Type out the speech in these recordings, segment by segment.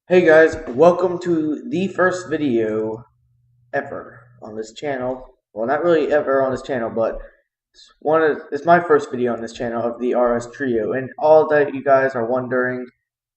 Hey guys, welcome to the first video ever on this channel. Well, not really ever on this channel, but it's my first video on this channel of the RS Trio. And all that you guys are wondering,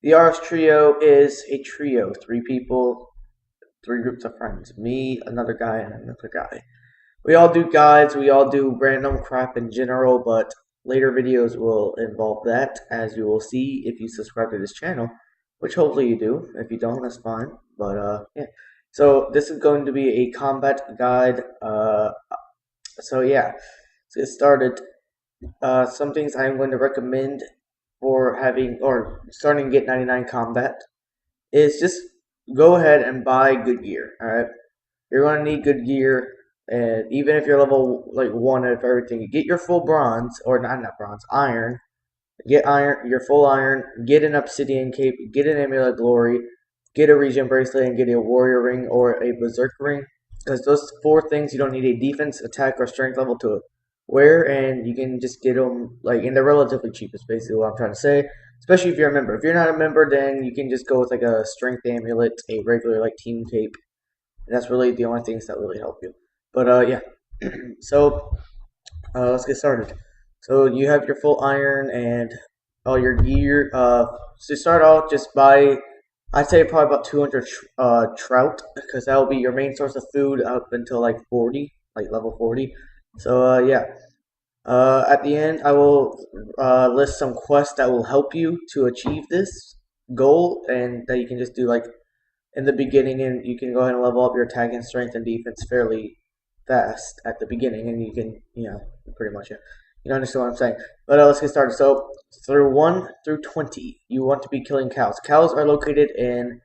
the RS Trio is a trio, three people, three groups of friends, me, another guy, and another guy. We all do guides, we all do random crap in general, but later videos will involve that, as you will see if you subscribe to this channel, which hopefully you do. If you don't, that's fine. But yeah. So this is going to be a combat guide. So yeah, let's get started. Some things I'm going to recommend for having or starting to get 99 combat is just go ahead and buy good gear. All right, you're going to need good gear, and even if you're level like 1 of everything, get your full bronze, or not bronze, iron. Get iron, your full iron. Get an Obsidian cape. Get an Amulet glory. Get a Regen bracelet, and get a warrior ring or a Berserker ring. Because those four things, you don't need a defense, attack, or strength level to wear, and you can just get them and they're relatively cheap. Is basically what I'm trying to say. Especially if you're a member. If you're not a member, then you can just go with like a strength amulet, a regular like team cape. And that's really the only things that really help you. But yeah. So let's get started. So you have your full iron and all your gear. To start out, just buy, I'd say probably about 200 trout, because that will be your main source of food up until like 40, like level 40. So yeah. At the end, I will list some quests that will help you to achieve this goal, and that you can just do like in the beginning, and you can go ahead and level up your attack and strength and defense fairly fast at the beginning, and you can, pretty much, yeah. You don't understand what I'm saying. But let's get started. So, through 1 through 20, you want to be killing cows. Cows are located in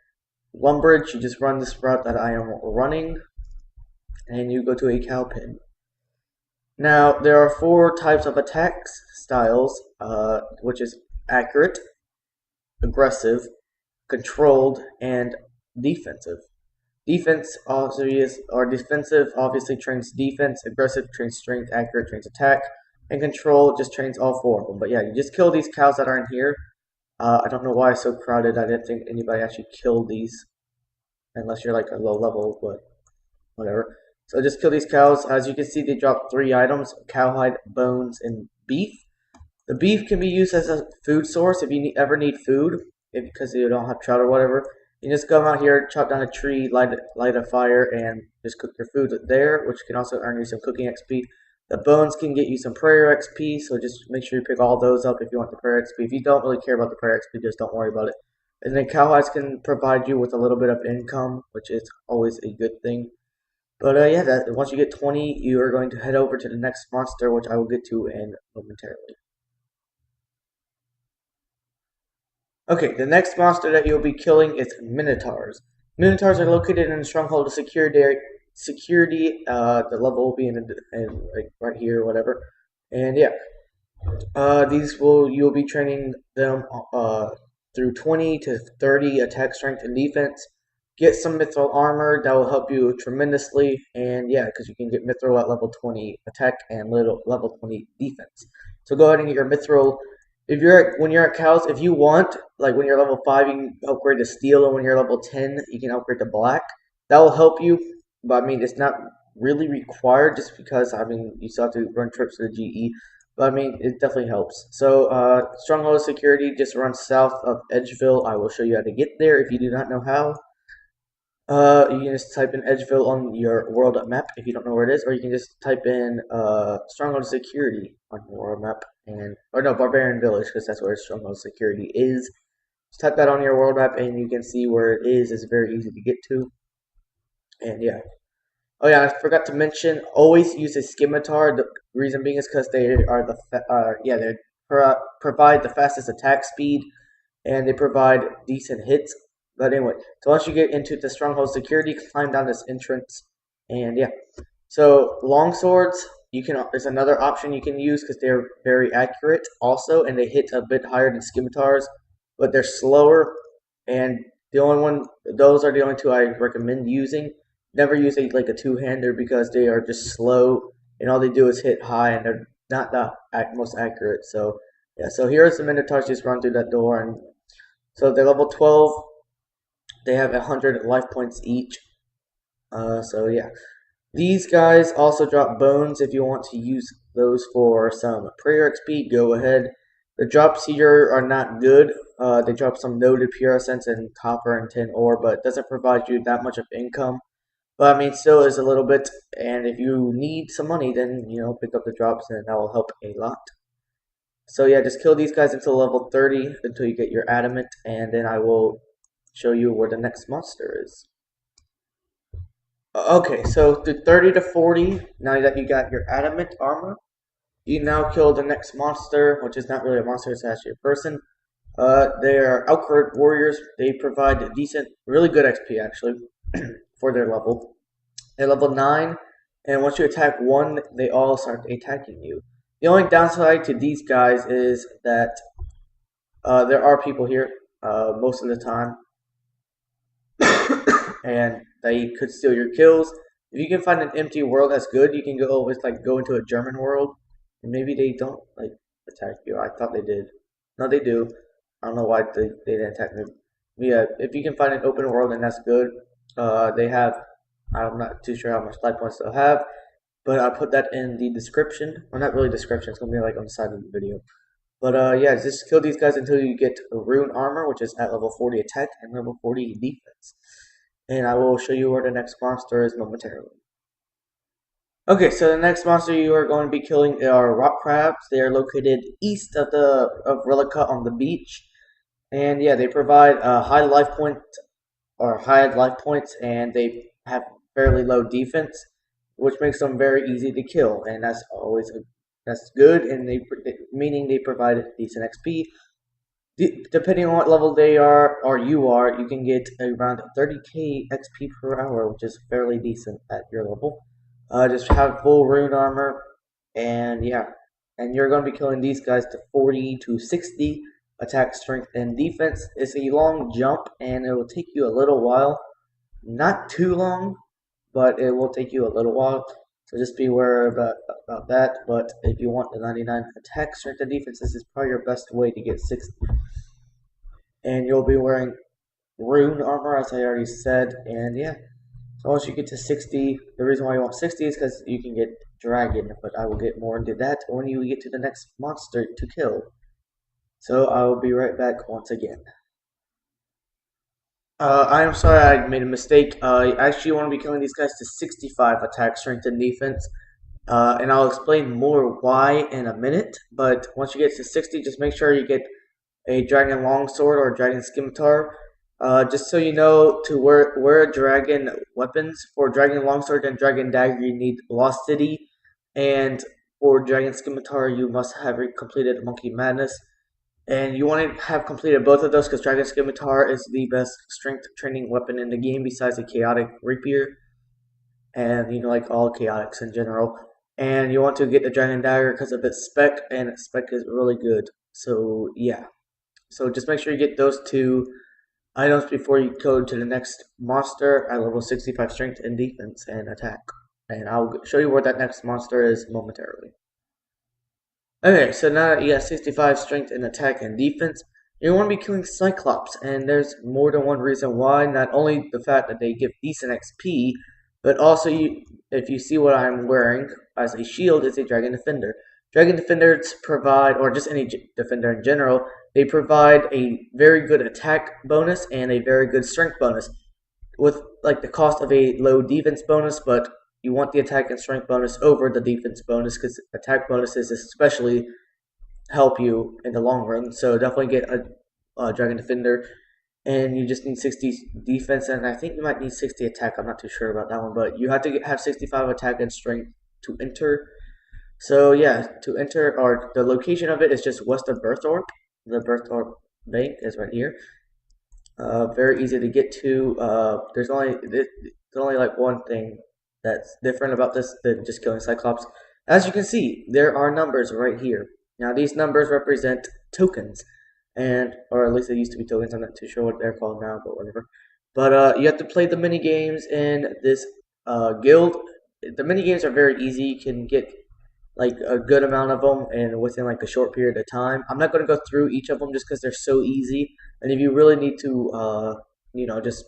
Lumbridge. You just run this route that I am running, and you go to a cow pen. Now, there are 4 types of attack styles, which is accurate, aggressive, controlled, and defensive. Defense obviously trains defense, aggressive trains strength, accurate trains attack, and control just trains all 4 of them. But yeah, you just kill these cows that are in here. I don't know why it's so crowded. I didn't think anybody actually killed these, unless you're like a low level, but whatever. So just kill these cows. As you can see, they drop 3 items: cowhide, bones, and beef. The beef can be used as a food source if you ever need food, because you don't have trout or whatever. You just come out here, chop down a tree, light a fire, and just cook your food there, which can also earn you some cooking XP. The bones can get you some prayer XP, so just make sure you pick all those up if you want the prayer XP. If you don't really care about the prayer XP, just don't worry about it. And then cowhides can provide you with a little bit of income, which is always a good thing. But yeah, once you get 20, you are going to head over to the next monster, which I will get to in momentarily. Okay, the next monster that you'll be killing is Minotaurs. Minotaurs are located in a stronghold of security. The level will be in like right here, or whatever. And yeah, you'll be training them through 20 to 30 attack, strength, and defense. Get some mithril armor that will help you tremendously, and yeah, because you can get mithril at level 20 attack and level 20 defense. So go ahead and get your mithril. When you're at cows, if you want, like when you're level 5, you can upgrade to steel, and when you're level 10, you can upgrade to black. That will help you, but I mean, it's not really required, just because I mean you still have to run trips to the GE. But I mean, it definitely helps. So, Stronghold Security just runs south of Edgeville. I will show you how to get there if you do not know how. You can just type in Edgeville on your world map if you don't know where it is, or you can just type in Stronghold Security on your world map, or no, Barbarian Village, because that's where Stronghold Security is. Just type that on your world map, and you can see where it is. It's very easy to get to, and yeah. Oh yeah, I forgot to mention. Always use a scimitar. The reason being is because they are provide the fastest attack speed, and they provide decent hits. But anyway, so once you get into the stronghold security, climb down this entrance, and yeah. So long swords, there's another option you can use because they're very accurate also, and they hit a bit higher than scimitars, but they're slower. And those are the only 2 I recommend using. Never use like a 2-hander, because they are just slow, and all they do is hit high, and they're not the most accurate. So yeah, so here's the Minotaurs. Just run through that door, and so they're level 12. They have 100 life points each. So yeah. These guys also drop bones. If you want to use those for some prayer XP, go ahead. The drops here are not good. They drop some noted pure essence and copper and tin ore, but it doesn't provide you that much of income. But I mean, still is a little bit. And if you need some money, then pick up the drops, and that will help a lot. So yeah, just kill these guys until level 30 until you get your adamant, and then I will show you where the next monster is. Okay, so to 30 to 40, now that you got your adamant armor, you now kill the next monster, which is not really a monster, it's actually a person. They are outward warriors. They provide decent, really good XP actually, for their level. They're level 9, and once you attack one, they all start attacking you. The only downside to these guys is that there are people here most of the time, and they could steal your kills. If you can find an empty world that's good, you can go into a German world, and maybe they don't attack you. I thought they did. No, they do. I don't know why they didn't attack me. Yeah, if you can find an open world, then that's good. They have. I'm not too sure how much life points they'll have, but I put that in the description. Well, not really description. It's gonna be like on the side of the video. But yeah, just kill these guys until you get rune armor, which is at level 40 attack and level 40 defense. And I will show you where the next monster is momentarily. Okay, so the next monster you are going to be killing are rock crabs. They are located east of Relica on the beach, and yeah, they provide high life points, and they have fairly low defense, which makes them very easy to kill, and that's good, and meaning they provide decent XP. Depending on what level they are or you are, you can get around 30k XP per hour, which is fairly decent at your level. Just have full rune armor, and yeah, and you're going to be killing these guys to 40 to 60 attack, strength, and defense. It's a long jump, and it will take you a little while. Not too long, but it will take you a little while. So just be aware about that. But if you want the 99 attack, strength, and defense, this is probably your best way to get 60. And you'll be wearing rune armor, as I already said. And yeah, so once you get to 60, the reason why you want 60 is because you can get dragon. But I will get more into that when you get to the next monster to kill. So I will be right back once again. I am sorry I made a mistake. I actually want to be killing these guys to 65 attack, strength, and defense. And I'll explain more why in a minute. But once you get to 60, just make sure you get a dragon longsword or a dragon scimitar. Just so you know, to wear dragon weapons, for dragon longsword and dragon dagger, you need velocity. And for dragon scimitar, you must have completed monkey madness. And you want to have completed both of those because Dragon Scimitar is the best strength training weapon in the game besides a chaotic rapier. And like all chaotics in general. And you want to get the Dragon Dagger because of its spec, and its spec is really good. So yeah. So just make sure you get those two items before you go to the next monster at level 65 strength and defense and attack. And I'll show you where that next monster is momentarily. Okay, so now that you got 65 strength and attack and defense, you want to be killing Cyclops, and there's more than one reason why. Not only the fact that they give decent XP, but also if you see what I'm wearing as a shield, it's a Dragon Defender. Dragon Defenders provide, or just any defender in general, they provide a very good attack bonus and a very good strength bonus, with like the cost of a low defense bonus, but you want the attack and strength bonus over the defense bonus because attack bonuses especially help you in the long run. So definitely get a Dragon Defender, and you just need 60 defense, and I think you might need 60 attack. I'm not too sure about that one, but you have to have 65 attack and strength to enter. So yeah, to enter, or the location of it is just west of Berserker. The Berserker bank is right here. Very easy to get to. There's only like one thing that's different about this than just killing Cyclops. As you can see, there are numbers right here. Now these numbers represent tokens, or at least they used to be tokens. I'm not too sure what they're called now, but whatever. But you have to play the mini games in this guild. The mini games are very easy. You can get like a good amount of them and within like a short period of time. I'm not going to go through each of them just because they're so easy. And if you really need to just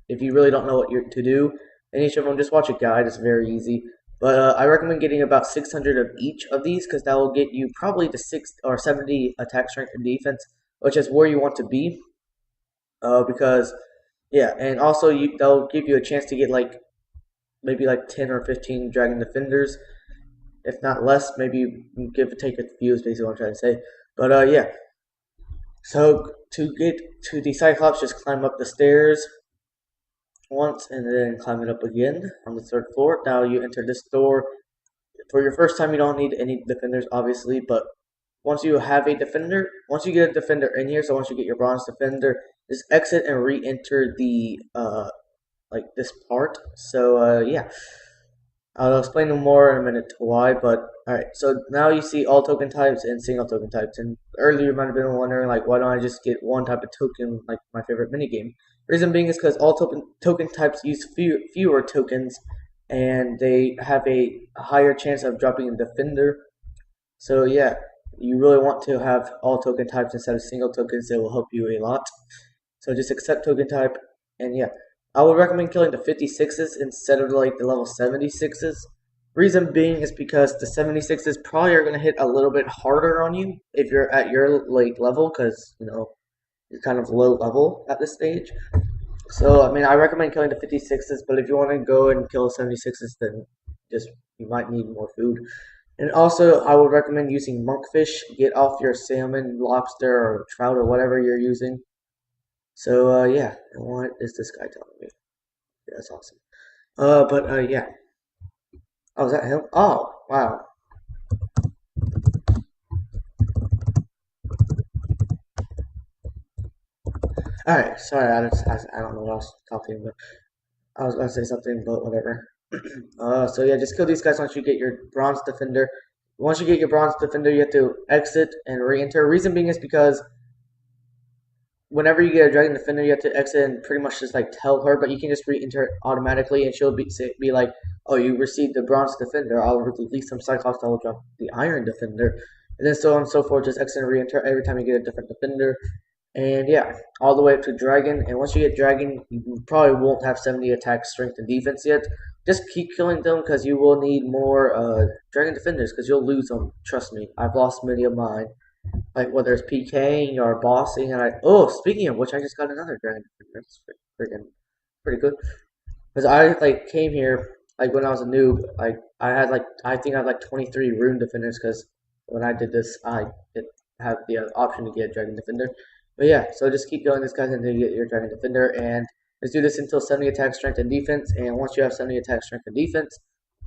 if you really don't know what you're to do in each of them, just watch a guide. It's very easy. But I recommend getting about 600 of each of these because that will get you probably to 6 or 70 attack, strength, and defense, which is where you want to be. Because yeah, and also they'll give you a chance to get like maybe like 10 or 15 dragon defenders, if not less. Maybe give or take a few is basically what I'm trying to say. But yeah. So to get to the Cyclops, just climb up the stairs once and then climb it up again on the third floor. Now you enter this door. For your first time, you don't need any defenders, obviously, but once you have a defender, once you get a defender in here, so once you get your bronze defender, just exit and re-enter the like this part. So yeah, I'll explain more in a minute why. But alright, so now you see all token types and single token types. And earlier you might have been wondering like, why don't I just get one type of token like my favorite minigame? Reason being is because all token types use fewer tokens, and they have a higher chance of dropping a defender. So yeah, you really want to have all token types instead of single tokens. It will help you a lot. So just accept token type, and yeah, I would recommend killing the 56s instead of like the level 76s. Reason being is because the 76s probably are going to hit a little bit harder on you if you're at your like level, because you're kind of low level at this stage. So I mean, I recommend killing the 56s, but if you want to go and kill 76s, then you might need more food. And also, I would recommend using monkfish. Get off your salmon, lobster, or trout, or whatever you're using. So yeah, and what is this guy telling me? Yeah, that's awesome. But yeah. Oh, is that him? Oh, wow. All right, sorry, I don't know what I was talking about. I was gonna say something, but whatever. So yeah, just kill these guys once you get your bronze defender. Once you get your bronze defender, you have to exit and re-enter. Reason being is because whenever you get a dragon defender, you have to exit and pretty much just like tell her, but you can just re-enter it automatically, and she'll be like, "Oh, you received the bronze defender. I'll release some Cyclops that will drop the iron defender," and then so on and so forth. Just exit and re-enter every time you get a different defender, and yeah, all the way up to dragon. And once you get dragon, you probably won't have 70 attack, strength, and defense yet. Just keep killing them because you will need more dragon defenders because you'll lose them. Trust me, I've lost many of mine. Like whether it's PKing or bossing, and speaking of which, I just got another dragon defender. That's freaking pretty good. Because I like came here like when I was a noob. Like I think I had like 23 rune defenders because when I did this, I did have the option to get a dragon defender. But yeah, so just keep going this guys until you get your dragon defender, and let's do this until 70 attack, strength, and defense. And once you have 70 attack, strength, and defense,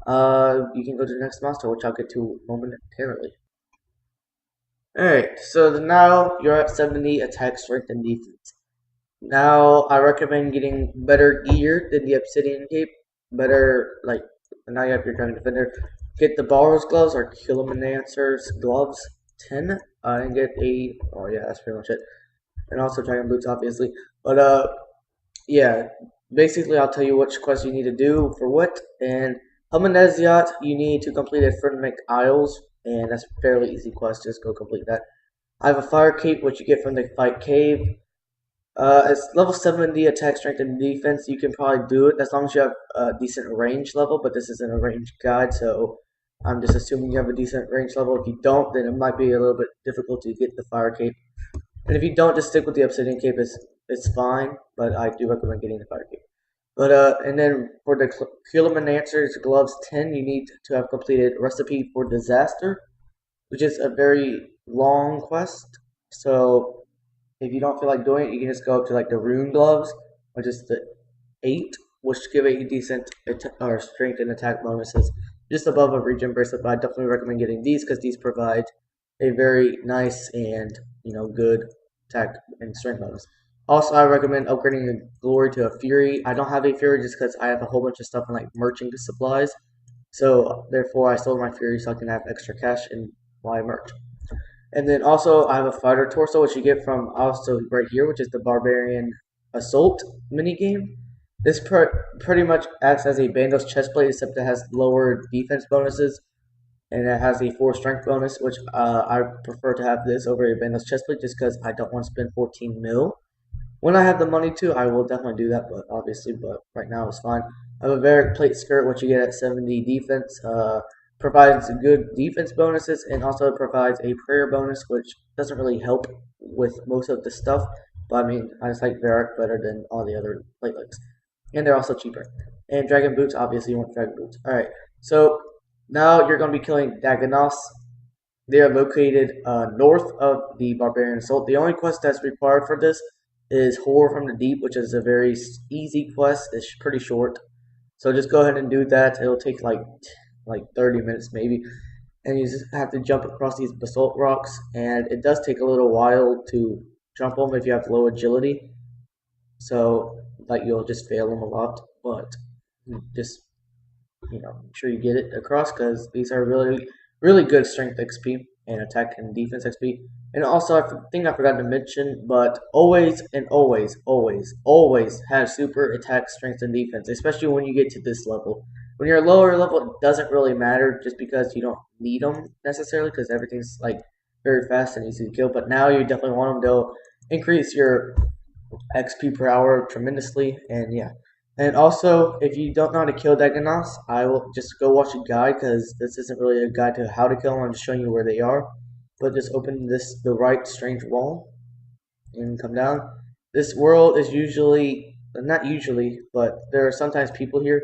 you can go to the next monster, which I'll get to momentarily. Alright, so now you're at 70 attack, strength, and defense. Now I recommend getting better gear than the Obsidian cape. Better, like, now you have your Dragon Defender. Get the Borrow's gloves or Kilomancer's gloves 10. And get oh yeah, that's pretty much it. And also Dragon Boots, obviously. But, yeah, basically I'll tell you which quest you need to do for what. And Helmanesiot, you need to complete a Fermic Isles. And that's a fairly easy quest, just go complete that. I have a fire cape, which you get from the fight cave. It's level 70 attack, strength, and defense. You can probably do it as long as you have a decent range level, but this isn't a range guide, so I'm just assuming you have a decent range level. If you don't, then it might be a little bit difficult to get the fire cape. And if you don't, just stick with the obsidian cape. It's fine, but I do recommend getting the fire cape. But and then for the Kilomancer's gloves 10, you need to have completed Recipe for Disaster, which is a very long quest. So if you don't feel like doing it, you can just go up to like the rune gloves, which is the 8, which give a decent or strength and attack bonuses, just above a Regen bracelet. But I definitely recommend getting these because these provide a very nice and good attack and strength bonus. Also, I recommend upgrading the glory to a fury. I don't have a fury just because I have a whole bunch of stuff in like merching supplies. So therefore, I sold my fury so I can have extra cash in my merch. And then also, I have a fighter torso, which you get from also right here, which is the Barbarian Assault minigame. This pretty much acts as a Bandos chestplate, except it has lower defense bonuses, and it has a 4 strength bonus, which I prefer to have this over a Bandos chestplate just because I don't want to spend 14 mil. When I have the money to, I will definitely do that, but obviously, but right now it's fine. I have a Varric plate skirt, which you get at 70 defense. Provides good defense bonuses, and also provides a prayer bonus, which doesn't really help with most of the stuff. But I mean, I just like Varric better than all the other platelets, and they're also cheaper. And dragon boots, obviously, you want dragon boots. All right, so now you're going to be killing Dagonos. They are located north of the Barbarian Assault. The only quest that's required for this is Horror from the Deep, which is a very easy quest. It's pretty short, so just go ahead and do that. It'll take like 30 minutes maybe, and you just have to jump across these basalt rocks, and it does take a little while to jump them if you have low agility. So like you'll just fail them a lot, but just make sure you get it across because these are really good strength XP and attack and defense XP. And also, I think I forgot to mention, but always and always have super attack, strength, and defense, especially when you get to this level. When you're lower level, it doesn't really matter just because you don't need them necessarily because everything's like very fast and easy to kill. But now you definitely want them. They'll increase your XP per hour tremendously, and yeah. And also, if you don't know how to kill Dagonos, I will just go watch a guide because this isn't really a guide to how to kill them. I'm just showing you where they are. But just open the right strange wall and come down. This world is usually not usually, but there are sometimes people here.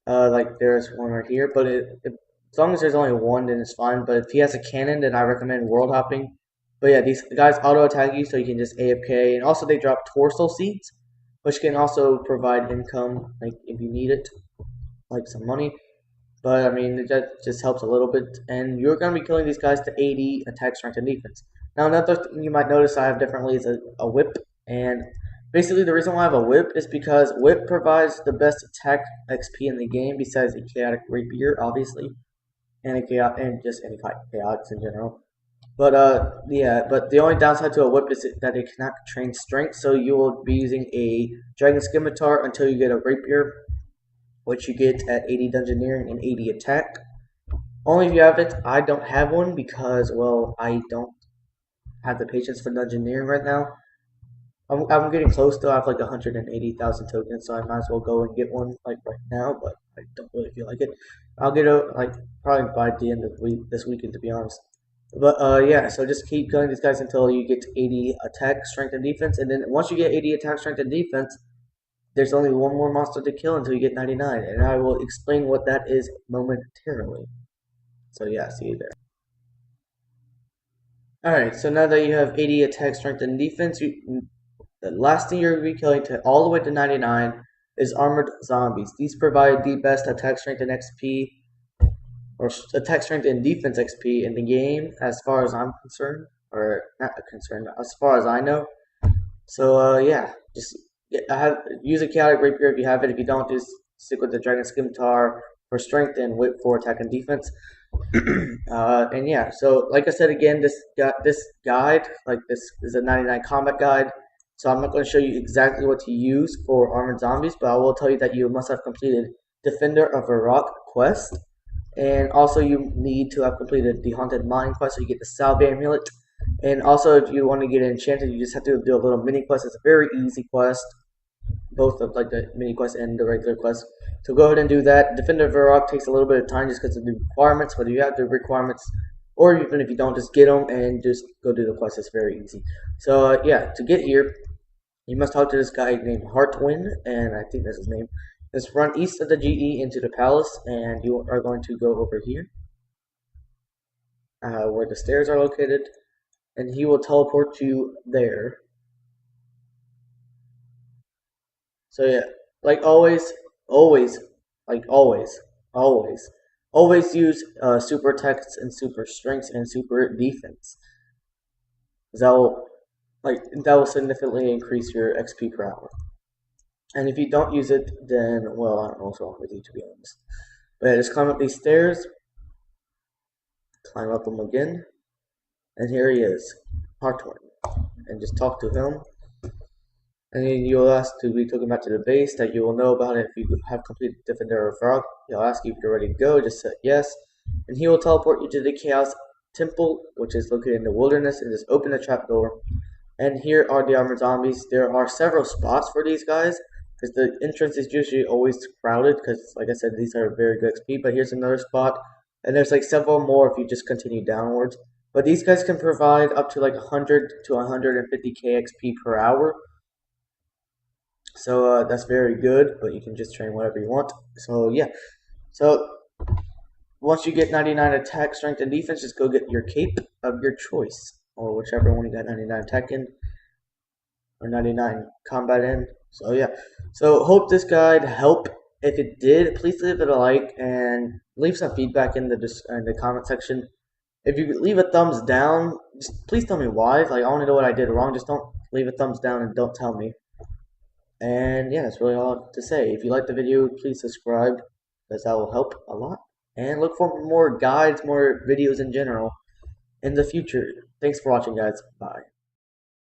Like there's one right here, but as long as there's only one, then it's fine. But if he has a cannon, then I recommend world hopping. But yeah, these guys auto attack you, so you can just AFK. And also, they drop torso seeds, which can also provide income, like if you need it, like some money. But I mean, that just helps a little bit. And you're gonna be killing these guys to 80 attack, strength, and defense. Now, another thing you might notice I have differently is a whip. And basically, the reason why I have a whip is because whip provides the best attack XP in the game, besides a chaotic rapier, obviously, and just any chaotics in general. But yeah, but the only downside to a whip is that it cannot train strength, so you will be using a dragon scimitar until you get a rapier, which you get at 80 dungeoneering and 80 attack. Only if you have it. I don't have one because, well, I don't have the patience for dungeoneering right now. I'm getting close though. I have like 180,000 tokens, so I might as well go and get one like right now. But I don't really feel like it. I'll get it like probably by the end of this weekend, to be honest. But yeah, so just keep killing these guys until you get to 80 attack, strength, and defense, and then once you get 80 attack, strength, and defense, there's only one more monster to kill until you get 99, and I will explain what that is momentarily. So yeah, see you there. Alright, so now that you have 80 attack, strength, and defense, the last thing you're going to be killing to all the way to 99 is armored zombies. These provide the best attack, strength, and XP, or attack, strength, and defense XP in the game, as far as I'm concerned, or not concerned, as far as I know. So yeah, just use a chaotic rapier if you have it. If you don't, just stick with the dragon scimitar for strength and whip for attack and defense. And yeah, so like I said again, this guide, like this is a 99 combat guide. So I'm not going to show you exactly what to use for armored zombies, but I will tell you that you must have completed Defender of a Rock quest. And also you need to have completed the Haunted Mine quest, so you get the Salve Amulet. And also if you want to get it enchanted, you just have to do a little mini quest. It's a very easy quest, both of like the mini quest and the regular quest. So go ahead and do that. Defender of a Rock takes a little bit of time just because of the requirements, but if you have the requirements, or even if you don't, just get them and just go do the quest. It's very easy. So yeah, to get here, you must talk to this guy named Heartwind, and I think that's his name. Just run east of the GE into the palace, and you are going to go over here, where the stairs are located, and he will teleport you there. So yeah, like always, always use super attacks and super strengths and super defense. That will significantly increase your XP per hour. And if you don't use it, then well, I don't know what's wrong with you, to be honest. But yeah, just climb up these stairs, climb up them again, and here he is, Heartwind, and just talk to him. And then you'll ask to be taken back to the base that you will know about it if you have completed Defender of Rock. He'll ask you if you're ready to go, just say yes. And he will teleport you to the Chaos Temple, which is located in the wilderness, and just open the trapdoor. And here are the armored zombies. There are several spots for these guys, because the entrance is usually always crowded, because like I said, these are very good XP. But here's another spot, and there's like several more if you just continue downwards. But these guys can provide up to like 100 to 150k XP per hour. So that's very good, but you can just train whatever you want. So yeah. So once you get 99 attack, strength, and defense, just go get your cape of your choice, or whichever one you got 99 attack in, or 99 combat in. So yeah. So hope this guide helped. If it did, please leave it a like and leave some feedback in the comment section. If you leave a thumbs down, just please tell me why. Like I want to know what I did wrong. Just don't leave a thumbs down and don't tell me. And yeah, that's really all I have to say. If you like the video, please subscribe, because that will help a lot. And look for more guides, more videos in general in the future. Thanks for watching, guys. Bye.